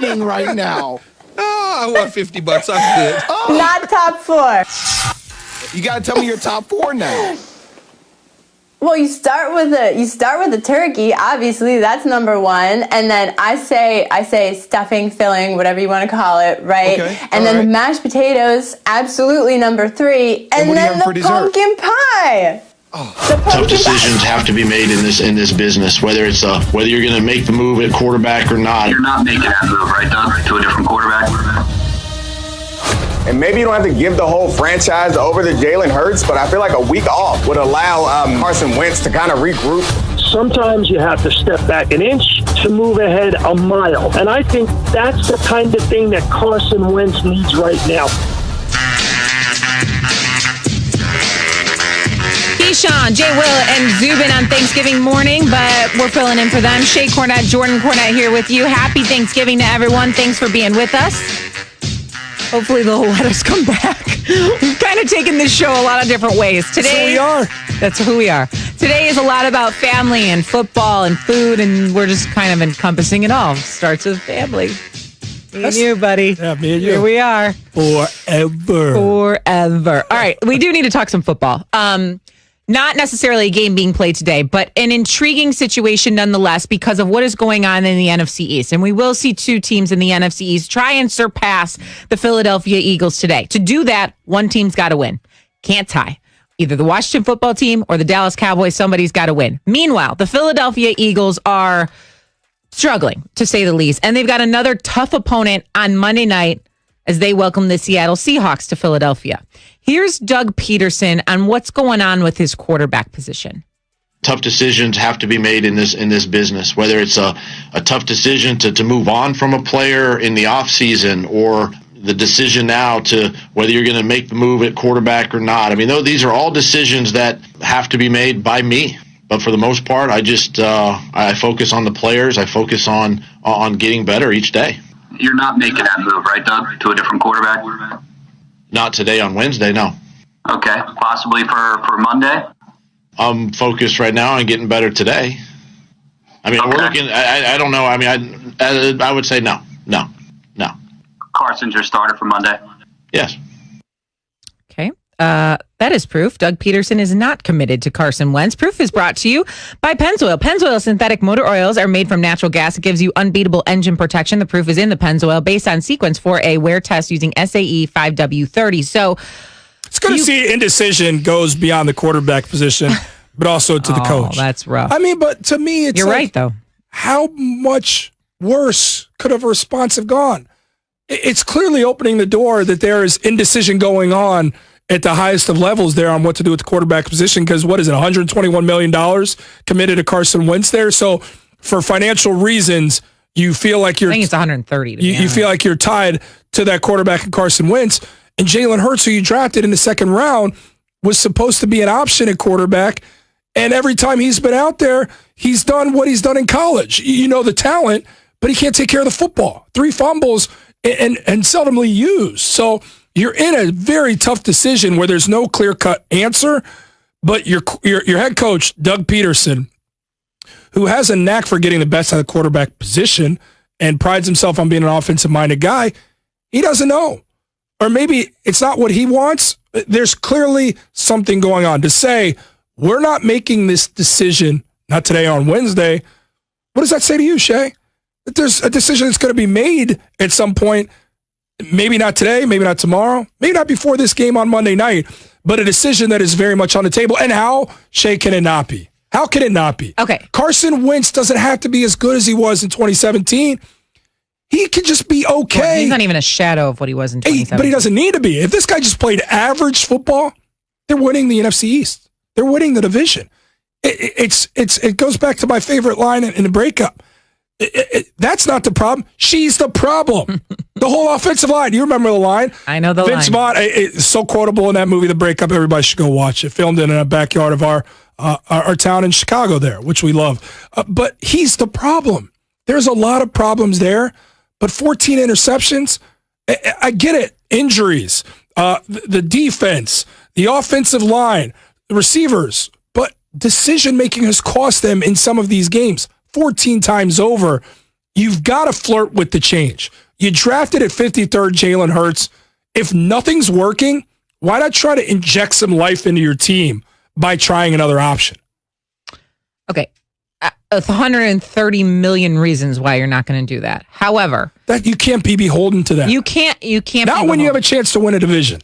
beaming right now. Oh, I want $50. I'm good. Oh. Not top 4. You got to tell me your top 4 now. Well, you start with the turkey. Obviously, that's number 1, and then I say stuffing, filling, whatever you want to call it, right? Okay, and then the mashed potatoes, absolutely number 3, and then the pumpkin pie. Oh. Tough decisions have to be made in this business, whether you're going to make the move at quarterback or not. You're not making that move, right, Doug, to a different quarterback? And maybe you don't have to give the whole franchise over to Jalen Hurts, but I feel like a week off would allow Carson Wentz to kind of regroup. Sometimes you have to step back an inch to move ahead a mile. And I think that's the kind of thing that Carson Wentz needs right now. Keyshawn, Jay Will, and Zubin on Thanksgiving morning, but we're filling in for them. Shay Cornett, Jordan Cornett here with you. Happy Thanksgiving to everyone. Thanks for being with us. Hopefully they'll let us come back. We've kind of taken this show a lot of different ways. Today, That's who we are. Today is a lot about family and football and food, and we're just kind of encompassing it all. Starts with family. Me and you, buddy. Yeah, me and you. Here we are. Forever. All right, we do need to talk some football. Not necessarily a game being played today, but an intriguing situation nonetheless because of what is going on in the NFC East. And we will see 2 teams in the NFC East try and surpass the Philadelphia Eagles today. To do that, one team's got to win. Can't tie. Either the Washington football team or the Dallas Cowboys, somebody's got to win. Meanwhile, the Philadelphia Eagles are struggling, to say the least. And they've got another tough opponent on Monday night as they welcome the Seattle Seahawks to Philadelphia. Here's Doug Peterson on what's going on with his quarterback position. Tough decisions have to be made in this business, whether it's a tough decision to move on from a player in the offseason or the decision now to whether you're going to make the move at quarterback or not. I mean, these are all decisions that have to be made by me. But for the most part, I focus on the players. I focus on getting better each day. You're not making that move, right, Doug, to a different quarterback? Not today on Wednesday, no. Okay, possibly for Monday? I'm focused right now on getting better today. I mean, we're looking, I don't know. I mean, I would say no. Carson's your starter for Monday? Yes. Okay. That is proof. Doug Peterson is not committed to Carson Wentz. Proof is brought to you by Pennzoil. Pennzoil synthetic motor oils are made from natural gas. It gives you unbeatable engine protection. The proof is in the Pennzoil based on sequence for a wear test using SAE 5W30. So it's good to see indecision goes beyond the quarterback position, but also to the coach. That's rough. I mean, but to me, it's You're right, though. How much worse could a response have gone? It's clearly opening the door that there is indecision going on at the highest of levels there on what to do with the quarterback position because what is it, $121 million committed to Carson Wentz there? So for financial reasons, you feel like you're... I think it's 130. You feel like you're tied to that quarterback and Carson Wentz. And Jalen Hurts, who you drafted in the second round, was supposed to be an option at quarterback. And every time he's been out there, he's done what he's done in college. You know the talent, but he can't take care of the football. 3 fumbles and seldomly used. So you're in a very tough decision where there's no clear-cut answer, but your head coach, Doug Peterson, who has a knack for getting the best out of the quarterback position and prides himself on being an offensive-minded guy, he doesn't know. Or maybe it's not what he wants. There's clearly something going on. To say, we're not making this decision, not today on Wednesday, what does that say to you, Shay? That there's a decision that's going to be made at some point, maybe not today, maybe not tomorrow, maybe not before this game on Monday night, but a decision that is very much on the table. And how, Shay, can it not be? How can it not be? Okay. Carson Wentz doesn't have to be as good as he was in 2017. He could just be okay. Well, he's not even a shadow of what he was in 2017. But he doesn't need to be. If this guy just played average football, they're winning the NFC East. They're winning the division. It goes back to my favorite line in the breakup. That's not the problem. She's the problem. The whole offensive line. Do you remember the line? I know the line. Vince Vaughn, it's so quotable in that movie, The Breakup. Everybody should go watch it. Filmed in a backyard of our town in Chicago there, which we love. But he's the problem. There's a lot of problems there, but 14 interceptions, I get it. Injuries, the defense, the offensive line, the receivers, but decision-making has cost them in some of these games 14 times over. You've got to flirt with the change. You drafted at 53rd Jalen Hurts. If nothing's working, why not try to inject some life into your team by trying another option? Okay. 130 million reasons why you're not going to do that. However, that you can't be beholden to that. You can't. Not when you have a chance to win a division.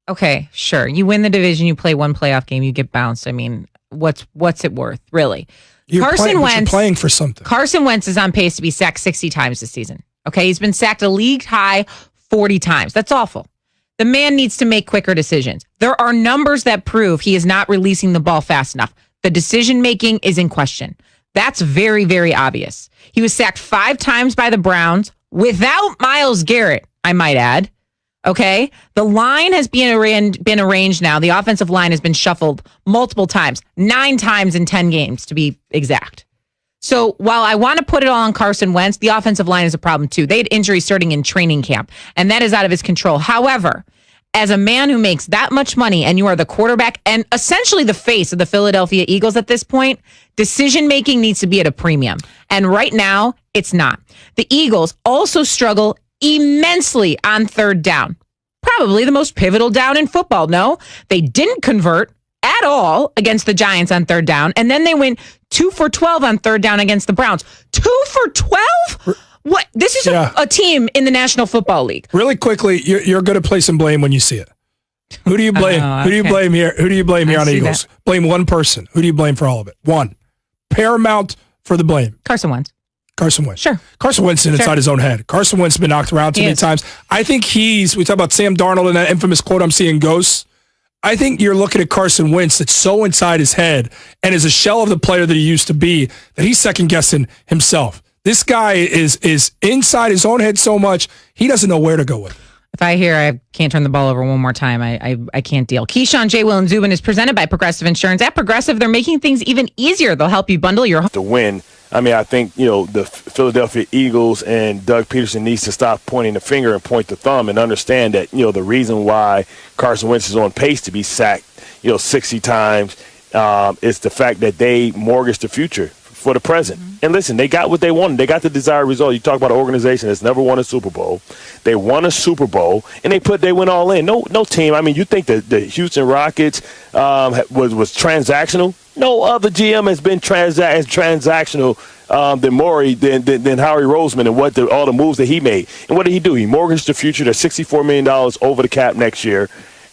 Okay, sure. You win the division, you play one playoff game, you get bounced. I mean, what's it worth, really? You're playing for something. Carson Wentz is on pace to be sacked 60 times this season. Okay, he's been sacked a league high 40 times. That's awful. The man needs to make quicker decisions. There are numbers that prove he is not releasing the ball fast enough. The decision making is in question. That's very, very obvious. He was sacked 5 times by the Browns without Myles Garrett, I might add. Okay? The line has been arranged now. The offensive line has been shuffled multiple times, 9 times in 10 games to be exact. So while I want to put it all on Carson Wentz, the offensive line is a problem too. They had injuries starting in training camp, and that is out of his control. However, as a man who makes that much money and you are the quarterback and essentially the face of the Philadelphia Eagles at this point, decision-making needs to be at a premium. And right now, it's not. The Eagles also struggle immensely on third down. Probably the most pivotal down in football, no? They didn't convert at all against the Giants on third down, and then they went 2 for 12 on third down against the Browns. 2 for 12? What? This is a team in the National Football League. Really quickly, you're going to play some blame when you see it. Who do you blame? Who do you blame here? Who do you blame here on Eagles? That. Blame one person. Who do you blame for all of it? One. Paramount for the blame. Carson Wentz. Carson Wentz. Sure. Carson Wentz is inside his own head. Carson Wentz has been knocked around too many times. I think we talk about Sam Darnold and that infamous quote, I'm seeing ghosts. I think you're looking at Carson Wentz that's so inside his head and is a shell of the player that he used to be that he's second-guessing himself. This guy is inside his own head so much, he doesn't know where to go with it. If I hear I can't turn the ball over one more time, I can't deal. Keyshawn, J. Will, and Zubin is presented by Progressive Insurance. At Progressive, they're making things even easier. They'll help you bundle your home. To win, I mean, I think, the Philadelphia Eagles and Doug Peterson needs to stop pointing the finger and point the thumb and understand that, the reason why Carson Wentz is on pace to be sacked, 60 times is the fact that they mortgaged the future for the present. Mm-hmm. And listen, they got what they wanted. They got the desired result. You talk about an organization that's never won a Super Bowl. They won a Super Bowl, and they went all in. No team. I mean, you think that the Houston Rockets was transactional? No other GM has been transactional than Maury, than Howie Roseman and all the moves that he made. And what did he do? He mortgaged the future. They're $64 million over the cap next year.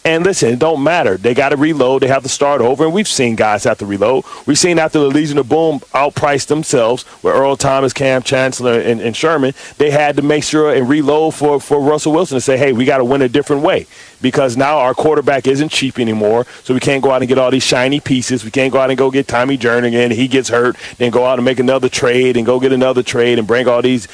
And listen, it don't matter. They got to reload. They have to start over. And we've seen guys have to reload. We've seen after the Legion of Boom outpriced themselves with Earl Thomas, Cam Chancellor, and Sherman, they had to make sure and reload for Russell Wilson to say, hey, we got to win a different way. Because now our quarterback isn't cheap anymore, so we can't go out and get all these shiny pieces. We can't go out and go get Tommy Jernigan. He gets hurt, then go out and make another trade and go get another trade and bring all these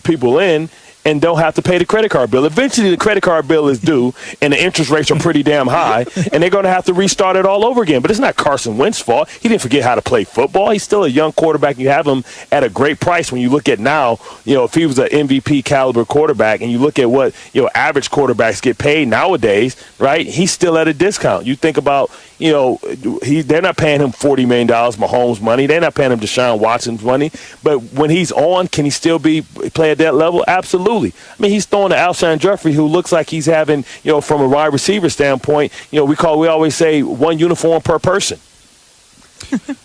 people in. And don't have to pay the credit card bill. Eventually, the credit card bill is due, and the interest rates are pretty damn high, and they're going to have to restart it all over again. But it's not Carson Wentz's fault. He didn't forget how to play football. He's still a young quarterback. You have him at a great price when you look at now, if he was an MVP caliber quarterback, and you look at what, average quarterbacks get paid nowadays, right? He's still at a discount. You think about, they're not paying him $40 million, Mahomes money. They're not paying him Deshaun Watson's money. But when he's on, can he still play at that level? Absolutely. I mean, he's throwing to Alshon Jeffrey, who looks like he's having, from a wide receiver standpoint, we always say one uniform per person.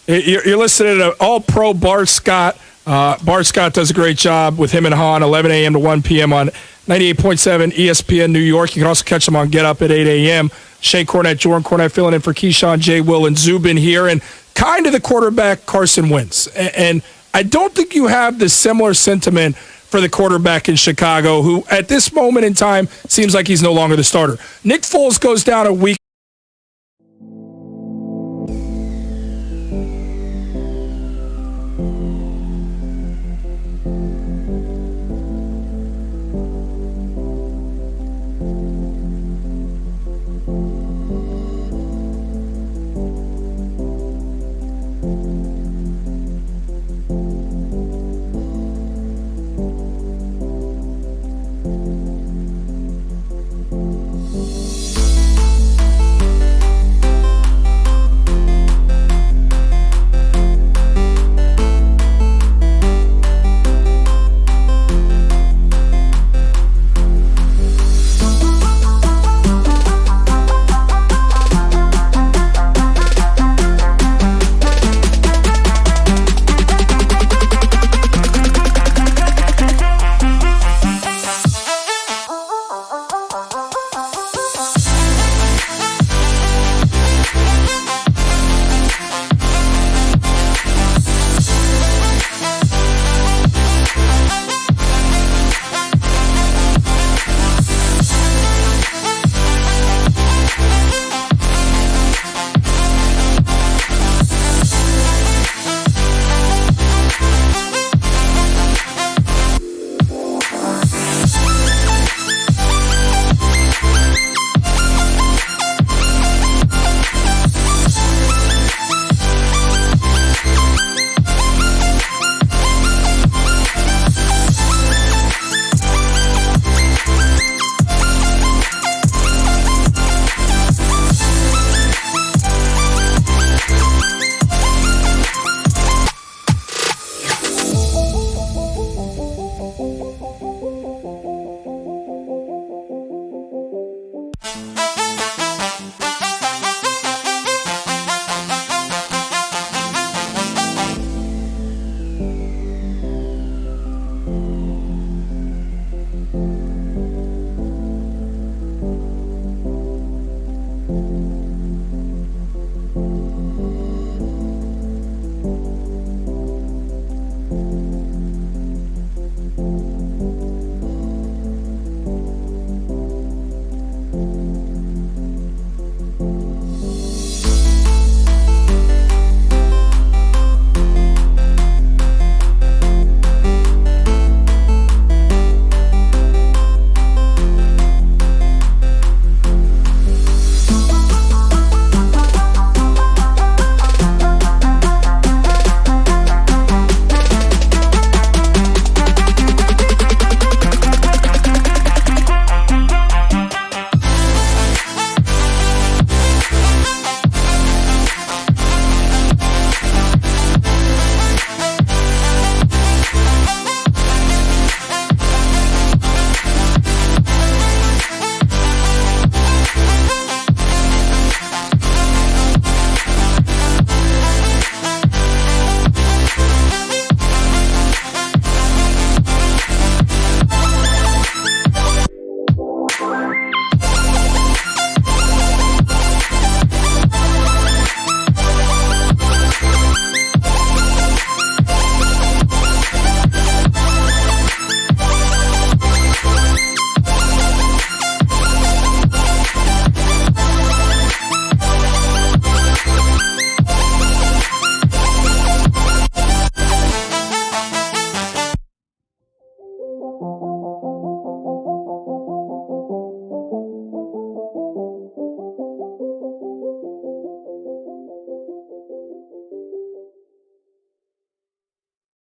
You're listening to All-Pro Bart Scott. Bart Scott does a great job with him and Hahn, 11 a.m. to 1 p.m. on 98.7 ESPN New York. You can also catch them on Get Up at 8 a.m. Shea Cornette, Jordan Cornette filling in for Keyshawn, J. Will, and Zubin here. And kind of the quarterback, Carson Wentz. And I don't think you have the similar sentiment for the quarterback in Chicago, who at this moment in time seems like he's no longer the starter. Nick Foles goes down a week